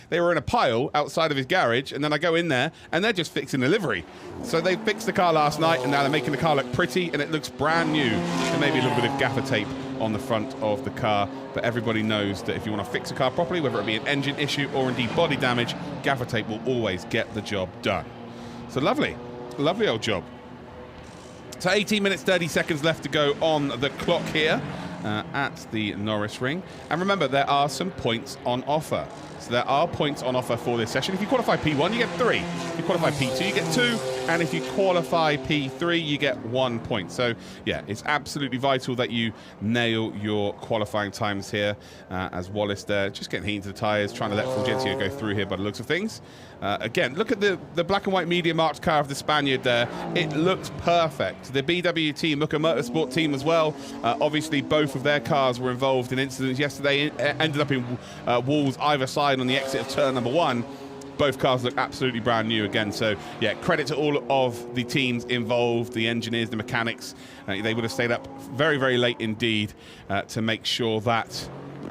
they were in a pile outside of his garage, and then I go in there, and they're just fixing the livery. So they fixed the car last night, and now they're making the car look pretty, and it looks brand new. And maybe a little bit of gaffer tape on the front of the car, but everybody knows that if you want to fix a car properly, whether it be an engine issue or indeed body damage, gaffer tape will always get the job done. So lovely old job. So 18 minutes 30 seconds left to go on the clock here at the Norisring, and remember, there are some points on offer. So there are points on offer for this session. If you qualify P1, you get 3. If you qualify P2, you get 2. And if you qualify P3, you get 1 point. So, yeah, it's absolutely vital that you nail your qualifying times here. As Wallace there, just getting heat into the tyres, trying to let Fulgencio go through here by the looks of things. Again, look at the black and white media marked car of the Spaniard there. It looks perfect. The BWT Muka Motorsport team as well. Obviously, both of their cars were involved in incidents yesterday. Ended up in walls either side on the exit of turn number 1. Both cars look absolutely brand new again. So, yeah, credit to all of the teams involved, the engineers, the mechanics. They would have stayed up very, very late indeed to make sure that,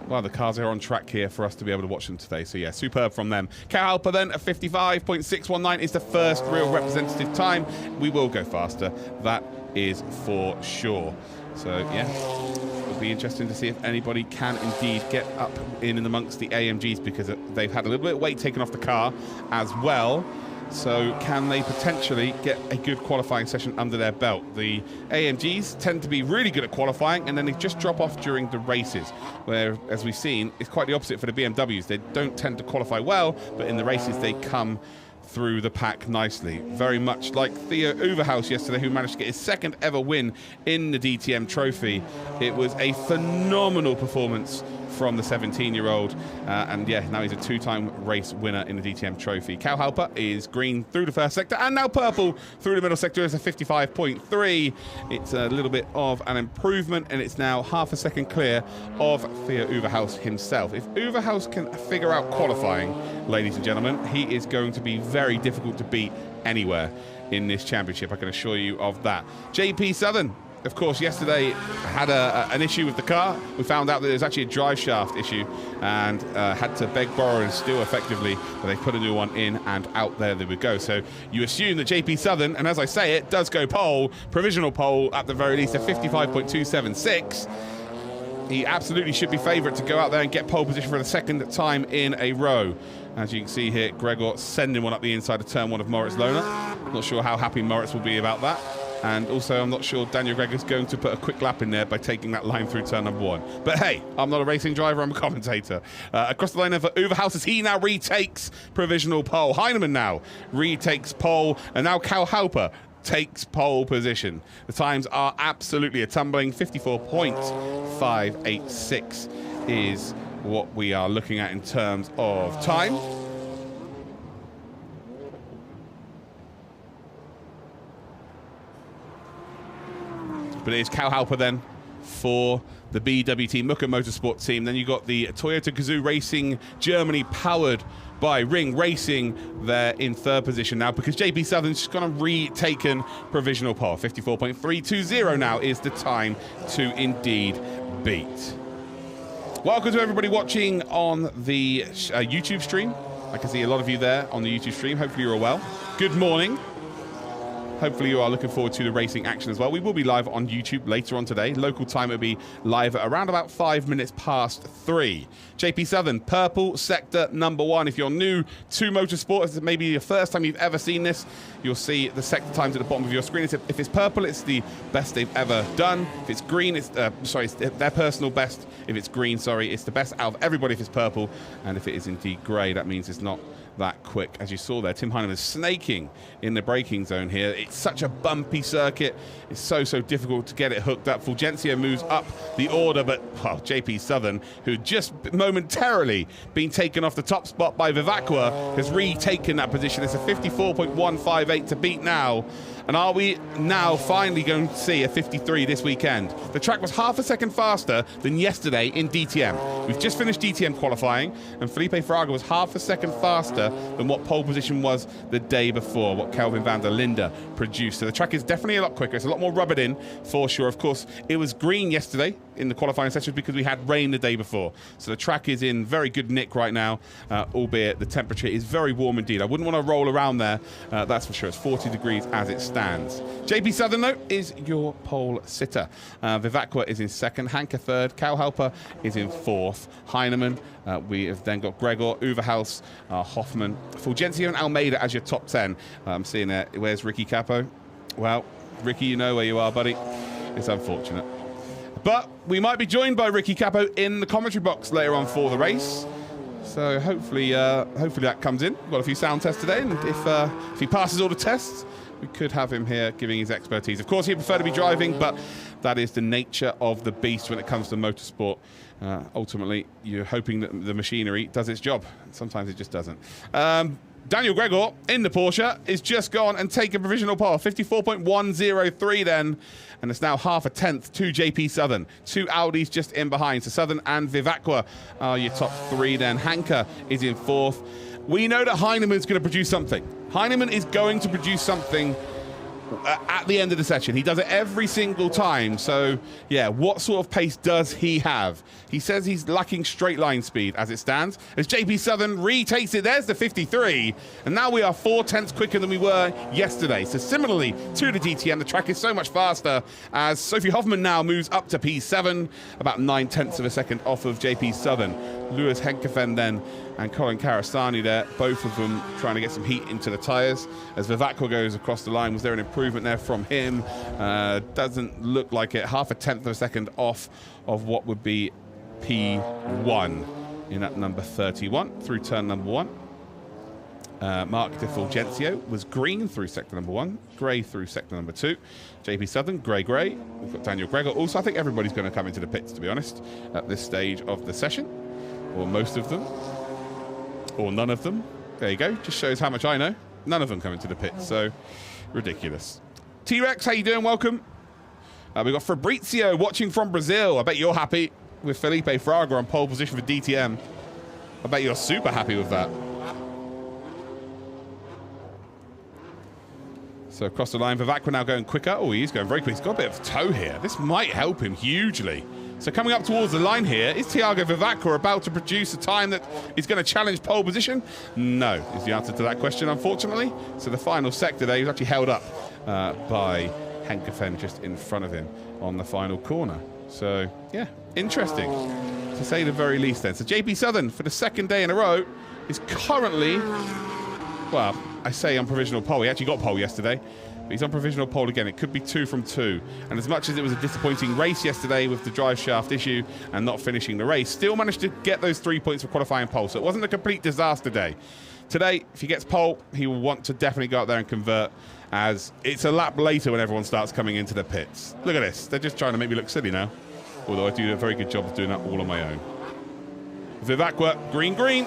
well, the cars are on track here for us to be able to watch them today. So, yeah, superb from them. Cal Halper then at 55.619 is the first real representative time. We will go faster. That is for sure. So, yeah, it'll be interesting to see if anybody can indeed get up in and amongst the AMGs, because they've had a little bit of weight taken off the car as well. So can they potentially get a good qualifying session under their belt? The AMGs tend to be really good at qualifying, and then they just drop off during the races, where, as we've seen, it's quite the opposite for the BMWs. They don't tend to qualify well, but in the races they come through the pack nicely. Very much like Theo Overhaus yesterday, who managed to get his second ever win in the DTM Trophy. It was a phenomenal performance from the 17-year-old, and yeah, now he's a 2-time race winner in the DTM Trophy. Cal Halper is green through the first sector, and now purple through the middle sector is a 55.3. It's a little bit of an improvement, and it's now half a second clear of Theo Overhaus himself. If Overhaus can figure out qualifying, ladies and gentlemen, he is going to be very difficult to beat anywhere in this championship, I can assure you of that. JP Southern, of course, yesterday had an issue with the car. We found out that there was actually a drive shaft issue, and had to beg, borrow and steal effectively, but they put a new one in, and out there they would go. So you assume that JP Southern, and as I say it, does go pole, provisional pole at the very least, a 55.276. He absolutely should be favourite to go out there and get pole position for the second time in a row. As you can see here, Gregor sending one up the inside of turn 1 of Moritz Lohner. Not sure how happy Moritz will be about that. And also, I'm not sure Daniel Gregor's going to put a quick lap in there by taking that line through turn number 1. But hey, I'm not a racing driver, I'm a commentator. Across the line for Overhaus as he now retakes provisional pole. Heinemann now retakes pole, and now Cal Halper takes pole position. The times are absolutely a tumbling. 54.586 is what we are looking at in terms of time. But it is Cal Halper then for the BWT Muka Motorsport team. Then you got the Toyota Gazoo Racing Germany, powered by Ring Racing. They're in third position now because JP Southern's just gone to retaken provisional pole. 54.320 now is the time to indeed beat. Welcome to everybody watching on the YouTube stream. I can see a lot of you there on the YouTube stream. Hopefully you're all well. Good morning. Hopefully you are looking forward to the racing action as well. We will be live on YouTube later on today. Local time will be live at around about 5 minutes past 3. JP Southern, purple sector number 1. If you're new to motorsport, it's maybe the first time you've ever seen this, you'll see the sector times at the bottom of your screen. If it's purple, it's the best they've ever done. If it's green, it's it's their personal best. If it's green, it's the best out of everybody if it's purple. And if it is indeed grey, that means it's not that quick. As you saw there, Tim Heinemann is snaking in the braking zone here. It's such a bumpy circuit. It's so difficult to get it hooked up. Fulgencio moves up the order, but JP Southern, who just momentarily been taken off the top spot by Vivacqua, has retaken that position. It's a 54.158 to beat now. And are we now finally going to see a 53 this weekend? The track was half a second faster than yesterday in DTM. We've just finished DTM qualifying, and Felipe Fraga was half a second faster than what pole position was the day before, what Kelvin van der Linde produced. So the track is definitely a lot quicker. It's a lot more rubbered in, for sure. Of course, it was green yesterday in the qualifying sessions because we had rain the day before. So the track is in very good nick right now, albeit the temperature is very warm indeed. I wouldn't want to roll around there, that's for sure. It's 40 degrees as it stands. JP Southern, though, is your pole sitter. Vivacqua is in second, Hanke third, Kouwhelper is in fourth, Heinemann, we have then got Gregor, Uverhaus, Hoffman, Fulgencio and Almeida as your top 10. I'm seeing there, where's Ricky Capo? Well, Ricky, you know where you are, buddy. It's unfortunate. But we might be joined by Ricky Capo in the commentary box later on for the race. So hopefully that comes in. We've got a few sound tests today, and if he passes all the tests, we could have him here giving his expertise. Of course, he'd prefer to be driving, but that is the nature of the beast when it comes to motorsport. Ultimately, you're hoping that the machinery does its job. Sometimes it just doesn't. Daniel Gregor in the Porsche is just gone and taken provisional pole. 54.103 then. And it's now half a tenth to JP Southern. 2 Audis just in behind. So Southern and Vivacqua are your top 3 then. Hanke is in fourth. We know that Heinemann's going to produce something. Heinemann is going to produce something at the end of the session. He does it every single time. So, yeah, what sort of pace does he have? He says he's lacking straight line speed as it stands. As JP Southern retakes it, there's the 53. And now we are 4 tenths quicker than we were yesterday. So similarly to the DTM, the track is so much faster as Sophie Hoffman now moves up to P7, about 9 tenths of a second off of JP Southern. Lewis Henkefen then and Colin Karasani there, both of them trying to get some heat into the tyres. As Vivacqua goes across the line, was there an improvement there from him? Doesn't look like it. Half a tenth of a second off of what would be P1 in that number 31 through turn number 1. Mark De Fulgencio was green through sector number 1, grey through sector number 2. JP Southern, grey. We've got Daniel Gregor. Also, I think everybody's going to come into the pits, to be honest, at this stage of the session, or most of them. Or none of them. There you go. Just shows how much I know. None of them come into the pit, so ridiculous. T-Rex, how you doing? Welcome. We've got Fabrizio watching from Brazil. I bet you're happy with Felipe Fraga on pole position for DTM. I bet you're super happy with that. So across the line, Vivacqua now going quicker. Oh, he's going very quick. He's got a bit of toe here. This might help him hugely. So coming up towards the line here, is Thiago Vivacqua about to produce a time that is going to challenge pole position? No, is the answer to that question, unfortunately. So the final sector there, he was actually held up by Henkefen just in front of him on the final corner. So, yeah, interesting, to say the very least then. So JP Southern, for the second day in a row, is currently, well, I say on provisional pole. He actually got pole yesterday. He's on provisional pole again. It could be 2 from 2. And as much as it was a disappointing race yesterday with the drive shaft issue and not finishing the race, still managed to get those 3 points for qualifying pole. So it wasn't a complete disaster day. Today, if he gets pole, he will want to definitely go out there and convert, as it's a lap later when everyone starts coming into the pits. Look at this. They're just trying to make me look silly now. Although I do a very good job of doing that all on my own. Vivacqua, green.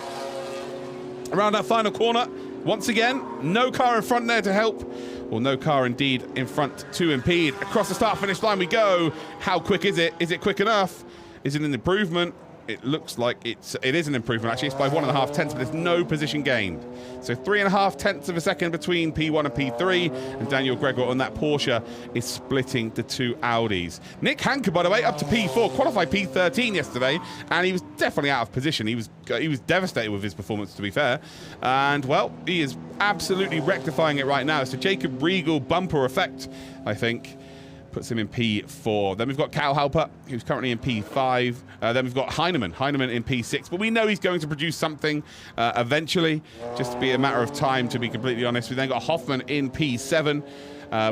Around that final corner, once again, no car in front there to help. Well, no car indeed in front to impede. Across the start-finish line we go. How quick is it? Is it quick enough? Is it an improvement? It looks like it is an improvement, actually. It's by 1.5 tenths, but there's no position gained. So 3.5 tenths of a second between P1 and P3, and Daniel Gregor on that Porsche is splitting the 2 Audis. Nick Hanke, by the way, up to P4, qualified P13 yesterday, and he was definitely out of position. He was devastated with his performance, to be fair. And, well, he is absolutely rectifying it right now. It's a Jacob Regal bumper effect, I think. Puts him in P4. Then we've got Kouwhelper, who's currently in P5. Then we've got Heinemann in P6. But we know he's going to produce something eventually, just to be a matter of time, to be completely honest. We then got Hoffman in P7.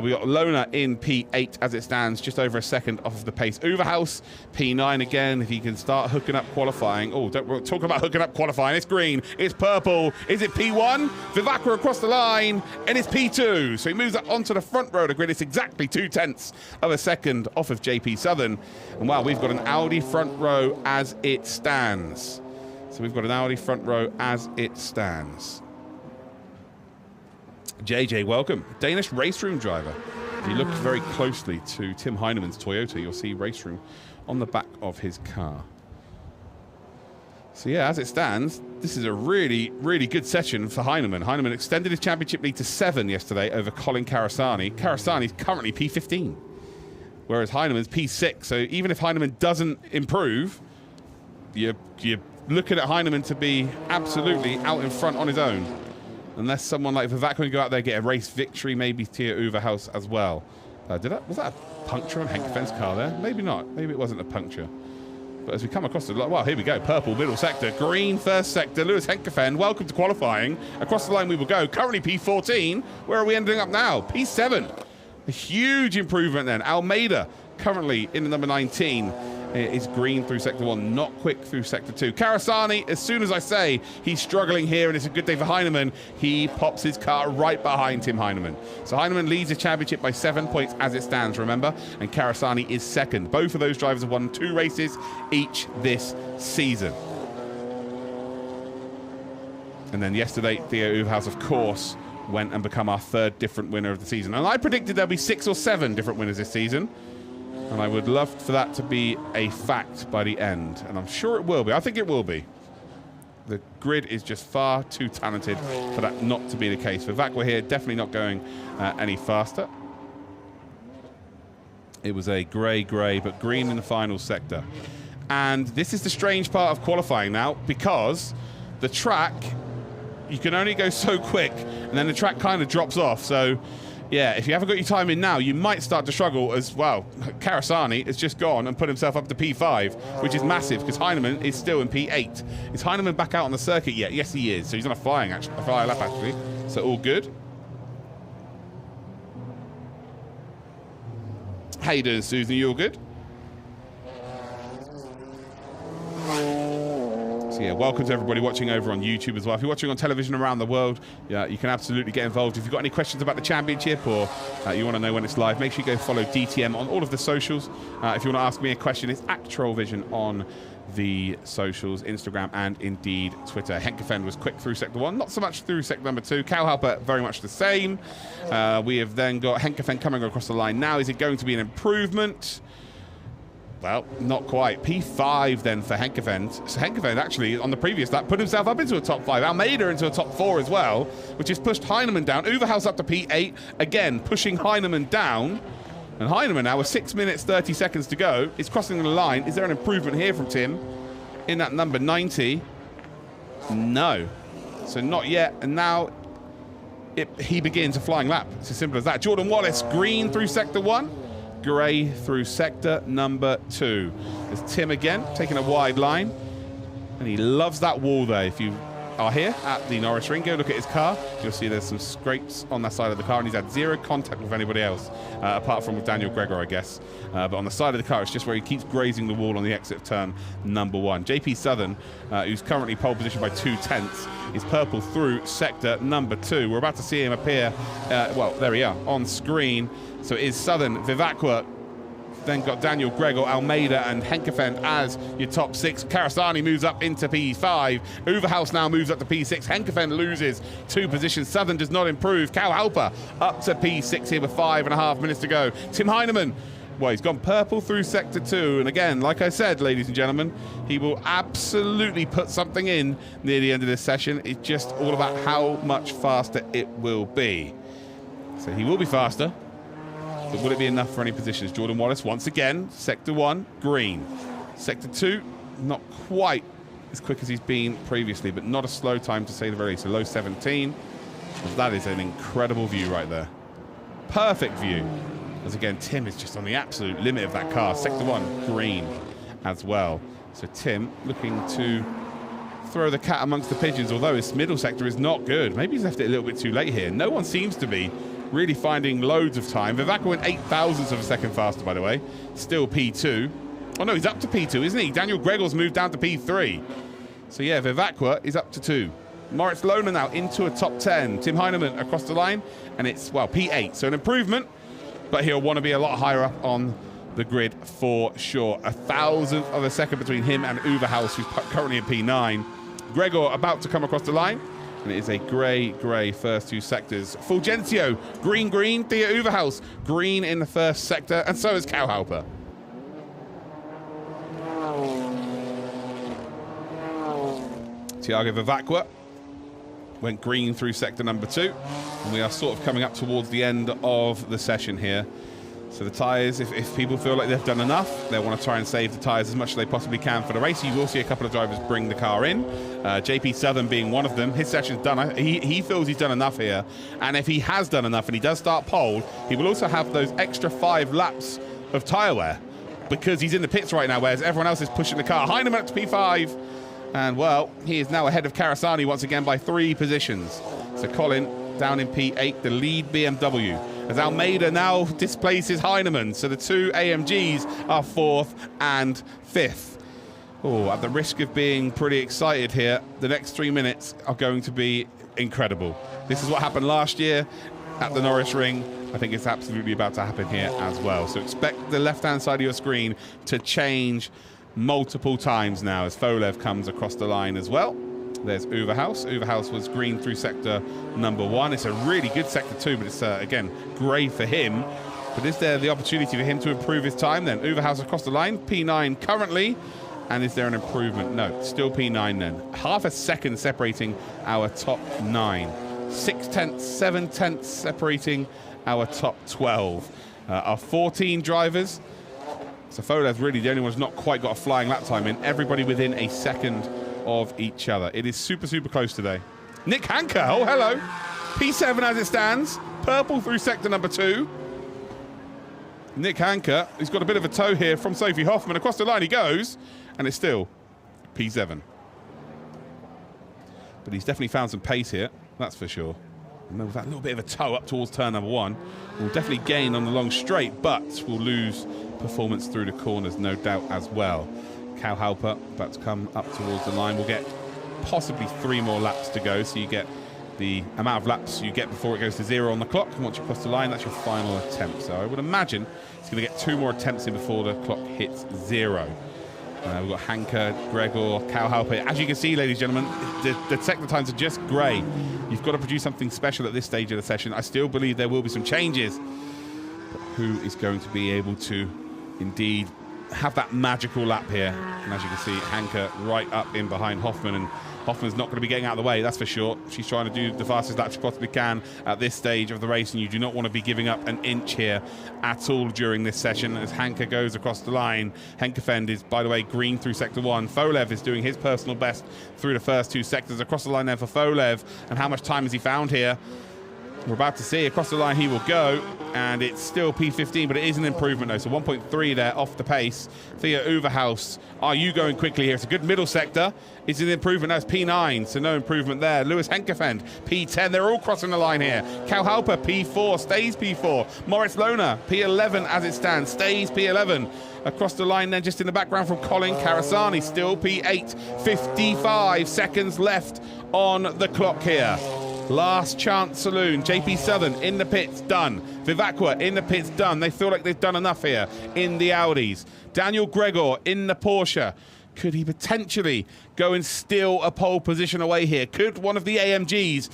We got Lona in P8 as it stands, just over a second off of the pace. Uverhaus, P9 again, if he can start hooking up qualifying. Oh, don't talk about hooking up qualifying. It's green, it's purple. Is it P1? Vivacqua across the line, and it's P2. So he moves up onto the front row of the grid. It's exactly 2 tenths of a second off of JP Southern. And wow, we've got an Audi front row as it stands. So we've got an Audi front row as it stands. JJ, welcome. Danish race room driver. If you look very closely to Tim Heineman's Toyota, you'll see race room on the back of his car. So yeah, as it stands, this is a really, really good session for Heineman. Heineman extended his championship lead to 7 yesterday over Colin Karasani. Karasani's currently P15, whereas Heineman's P6. So even if Heineman doesn't improve, you're looking at Heineman to be absolutely out in front on his own. Unless someone like Vivak can go out there and get a race victory, maybe Tia Uverhaus as well. Was that a puncture on Henkefen's car there? Maybe not. Maybe it wasn't a puncture. But as we come across the line, well, here we go. Purple, middle sector. Green, first sector. Lewis Henkefen, welcome to qualifying. Across the line we will go. Currently P14. Where are we ending up now? P7. A huge improvement then. Almeida, currently in the number 19. Is green through sector 1, not quick through sector 2. Karasani, as soon as I say he's struggling here and it's a good day for Heineman, he pops his car right behind Tim Heineman. So Heineman leads the championship by 7 points as it stands, remember, and Karasani is second. Both of those drivers have won 2 races each this season. And then yesterday, Theo Uverhaus, of course, went and become our 3rd different winner of the season. And I predicted there'll be 6 or 7 different winners this season. And I would love for that to be a fact by the end. And I'm sure it will be. I think it will be. The grid is just far too talented for that not to be the case. Vivak, we're here, definitely not going any faster. It was a grey, but green in the final sector. And this is the strange part of qualifying now, because the track, you can only go so quick, and then the track kind of drops off. So yeah, if you haven't got your time in now, you might start to struggle as well. Karasani has just gone and put himself up to P5, which is massive because Heineman is still in P8. Is Heineman back out on the circuit yet? Yes, he is. So he's on a flying lap, actually. So all good. How you doing, Susan? You all good? Yeah, welcome to everybody watching over on YouTube as well. If you're watching on television around the world, yeah, you can absolutely get involved. If you've got any questions about the championship or you want to know when it's live, make sure you go follow DTM on all of the socials. If you want to ask me a question, it's @TrollVision on the socials, Instagram and indeed Twitter. Henkefen was quick through sector 1, not so much through sector number 2. Kouhalper very much the same. We have then got Henkefen coming across the line now. Is it going to be an improvement? Well, not quite. P5 then for Henkefen. So Henkefen actually, on the previous lap, put himself up into a top 5. Almeida into a top 4 as well, which has pushed Heineman down. Uverhaus up to P8, again pushing Heineman down. And Heineman now with 6 minutes, 30 seconds to go is crossing the line. Is there an improvement here from Tim in that number 90? No. So not yet. And now he begins a flying lap. It's as simple as that. Jordan Wallace, green through sector 1. Grey through sector number 2. There's Tim again, taking a wide line. And he loves that wall there. If you are here at the Norisring, go look at his car. You'll see there's some scrapes on that side of the car, and he's had 0 contact with anybody else, apart from with Daniel Gregor, I guess. But on the side of the car, it's just where he keeps grazing the wall on the exit of turn number 1. JP Southern, who's currently pole position by 2/10, is purple through sector number 2. We're about to see him appear, well, there we are, on screen. So it is Southern, Vivacqua, then got Daniel Gregor, Almeida and Henkefen as your top 6. Karasani moves up into P5. Uverhaus now moves up to P6. Henkefen loses 2 positions. Southern does not improve. Kouhalper up to P6 here with 5.5 minutes to go. Tim Heineman, well, he's gone purple through sector 2. And again, like I said, ladies and gentlemen, he will absolutely put something in near the end of this session. It's just all about how much faster it will be. So he will be faster. But will it be enough for any positions? Jordan Wallace, once again, sector 1, green. Sector 2, not quite as quick as he's been previously, but not a slow time to say the very least. So low 17. Well, that is an incredible view right there. Perfect view. As again, Tim is just on the absolute limit of that car. Sector 1, green as well. So Tim looking to throw the cat amongst the pigeons, although his middle sector is not good. Maybe he's left it a little bit too late here. No one seems to be really finding loads of time. Vivacqua went 8 thousandths of a second faster, by the way. Still P2. Oh, no, he's up to P2, isn't he? Daniel Gregor's moved down to P3. So, yeah, Vivacqua is up to 2. Moritz Lohner now into a top 10. Tim Heineman across the line, and it's, well, P8. So an improvement, but he'll want to be a lot higher up on the grid for sure. 1,000th of a second between him and Uverhaus, who's currently in P9. Gregor about to come across the line. And it is a grey first two sectors. Fulgencio, green, Theo Uverhaus, green in the first sector, and so is Cowhalper. Tiago Vivacqua went green through sector number 2, and we are sort of coming up towards the end of the session here. So the tyres, if people feel like they've done enough, they want to try and save the tyres as much as they possibly can for the race. You will see a couple of drivers bring the car in. JP Southern being one of them. His session's done. He feels he's done enough here. And if he has done enough and he does start pole, he will also have those extra 5 laps of tyre wear because he's in the pits right now, whereas everyone else is pushing the car. Heinemann up to P5. And, well, he is now ahead of Karasani once again by 3 positions. So Colin down in P8, the lead BMW. As Almeida now displaces Heinemann. So the 2 AMGs are 4th and 5th. Oh, at the risk of being pretty excited here, the next 3 minutes are going to be incredible. This is what happened last year at the Norisring. I think it's absolutely about to happen here as well. So expect the left-hand side of your screen to change multiple times now as Folev comes across the line as well. There's Uverhaus. Uverhaus was green through sector number 1. It's a really good sector 2, but it's, again, grey for him. But is there the opportunity for him to improve his time then? Uverhaus across the line, P9 currently. And is there an improvement? No, still P9 then. Half a second separating our top 9. 6 tenths, 7 tenths separating our top 12. Our 14 drivers. So Folev's really the only one who's not quite got a flying lap time in. Everybody within a second of each other. It is super close today. Nick Hanker, oh hello. P7 as it stands. Purple through sector number 2. Nick Hanker, he's got a bit of a toe here from Sophie Hoffman. Across the line he goes, and it's still P7. But he's definitely found some pace here, that's for sure. And with that little bit of a toe up towards turn number 1, we'll definitely gain on the long straight, but we'll lose performance through the corners, no doubt, as well. Cowhalper about to come up towards the line. We'll get possibly 3 more laps to go, so you get the amount of laps you get before it goes to 0 on the clock. And once you cross the line, that's your final attempt. So I would imagine it's going to get 2 more attempts in before the clock hits 0. We've got Hanker, Gregor, Cowhalper. As you can see, ladies and gentlemen, the sector times are just grey. You've got to produce something special at this stage of the session. I still believe there will be some changes. But who is going to be able to indeed have that magical lap here? And as you can see, Hanker right up in behind Hoffman, and Hoffman's not going to be getting out of the way, that's for sure. She's trying to do the fastest lap she possibly can at this stage of the race, and you do not want to be giving up an inch here at all during this session as Hanker goes across the line. Henkefend is, by the way, green through sector 1. Folev is doing his personal best through the first 2 sectors. Across the line there for Folev, and how much time has he found here? We're about to see. Across the line he will go, and it's still P15, but it is an improvement though, so 1.3 there off the pace. Theo Uverhaus, are you going quickly here? It's a good middle sector. It's an improvement. That's P9, so no improvement there. Lewis Henkefend, P10. They're all crossing the line here. Cowhalper, P4, stays P4. Moritz Lohner, P11 as it stands, stays P11. Across the line then, just in the background from Colin Karasani, still P8. 55 seconds left on the clock here. Last chance saloon. JP Southern in the pits, done. Vivacqua in the pits, done. They feel like they've done enough here in the Audis. Daniel Gregor in the Porsche. Could he potentially go and steal a pole position away here? Could one of the AMGs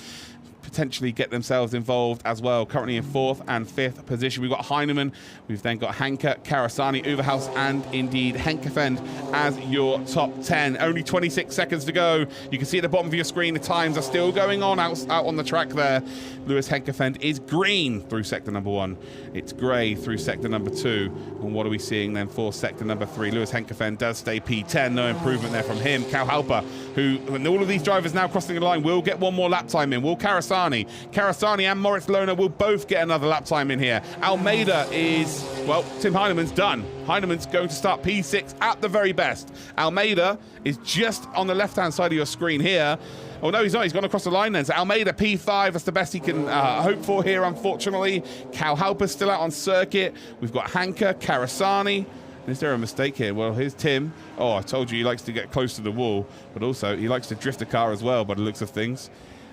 potentially get themselves involved as well? Currently in 4th and 5th position. We've got Heinemann, we've then got Hanker, Karasani, Uverhaus, and indeed Henkefend as your top 10. Only 26 seconds to go. You can see at the bottom of your screen the times are still going on out on the track there. Lewis Henkefend is green through sector number 1. It's grey through sector number 2. And what are we seeing then for sector number 3? Lewis Henkefend does stay P10. No improvement there from him. Cowhalper, who, and all of these drivers now crossing the line, will get 1 more lap time in. Will Karasani and Moritz Lohner will both get another lap time in here. Almeida is, well, Tim Heinemann's done. Heinemann's going to start P6 at the very best. Almeida is just on the left-hand side of your screen here. Oh, no, he's not. He's gone across the line then. So Almeida, P5. That's the best he can hope for here, unfortunately. Cowhalper's still out on circuit. We've got Hanker, Karasani. Is there a mistake here? Well, here's Tim. Oh, I told you he likes to get close to the wall, but also he likes to drift the car as well by the looks of things.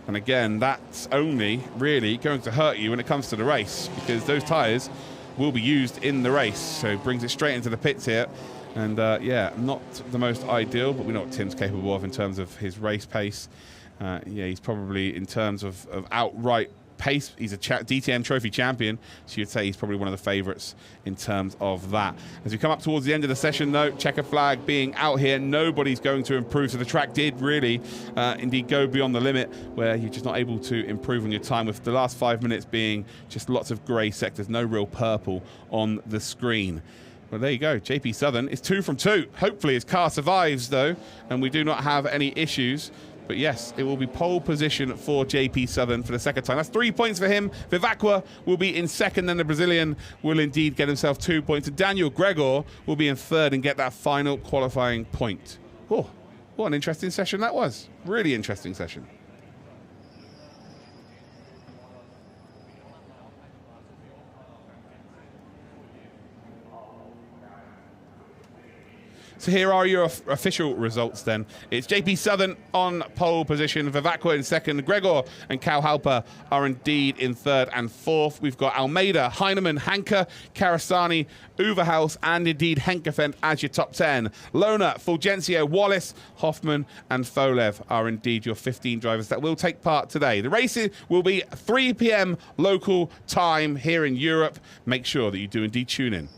And again, that's only really going to hurt you when it comes to the race, because those tyres will be used in the race. So it brings it straight into the pits here. And yeah, not the most ideal, but we know what Tim's capable of in terms of his race pace Yeah, he's probably, in terms of outright pace, he's a DTM Trophy champion, so you'd say he's probably one of the favourites in terms of that. As we come up towards the end of the session, though, checker flag being out here, nobody's going to improve. So the track did really indeed go beyond the limit, where you're just not able to improve on your time, with the last 5 minutes being just lots of grey sectors, no real purple on the screen. Well, there you go. JP Southern is 2 from 2. Hopefully his car survives, though, and we do not have any issues. But yes, it will be pole position for JP Southern for the second time. That's 3 points for him. Vivacqua will be in second, then the Brazilian will indeed get himself 2 points. And Daniel Gregor will be in third and get that final qualifying point. Oh, what an interesting session that was. Really interesting session. So here are your official results then. It's JP Southern on pole position, Vivacqua in second, Gregor and Cal Halper are indeed in third and fourth. We've got Almeida, Heinemann, Hanke, Karasani, Uverhaus and indeed Henkefent as your top 10. Lona, Fulgencio, Wallace, Hoffman and Folev are indeed your 15 drivers that will take part today. The racing will be 3 p.m. local time here in Europe. Make sure that you do indeed tune in.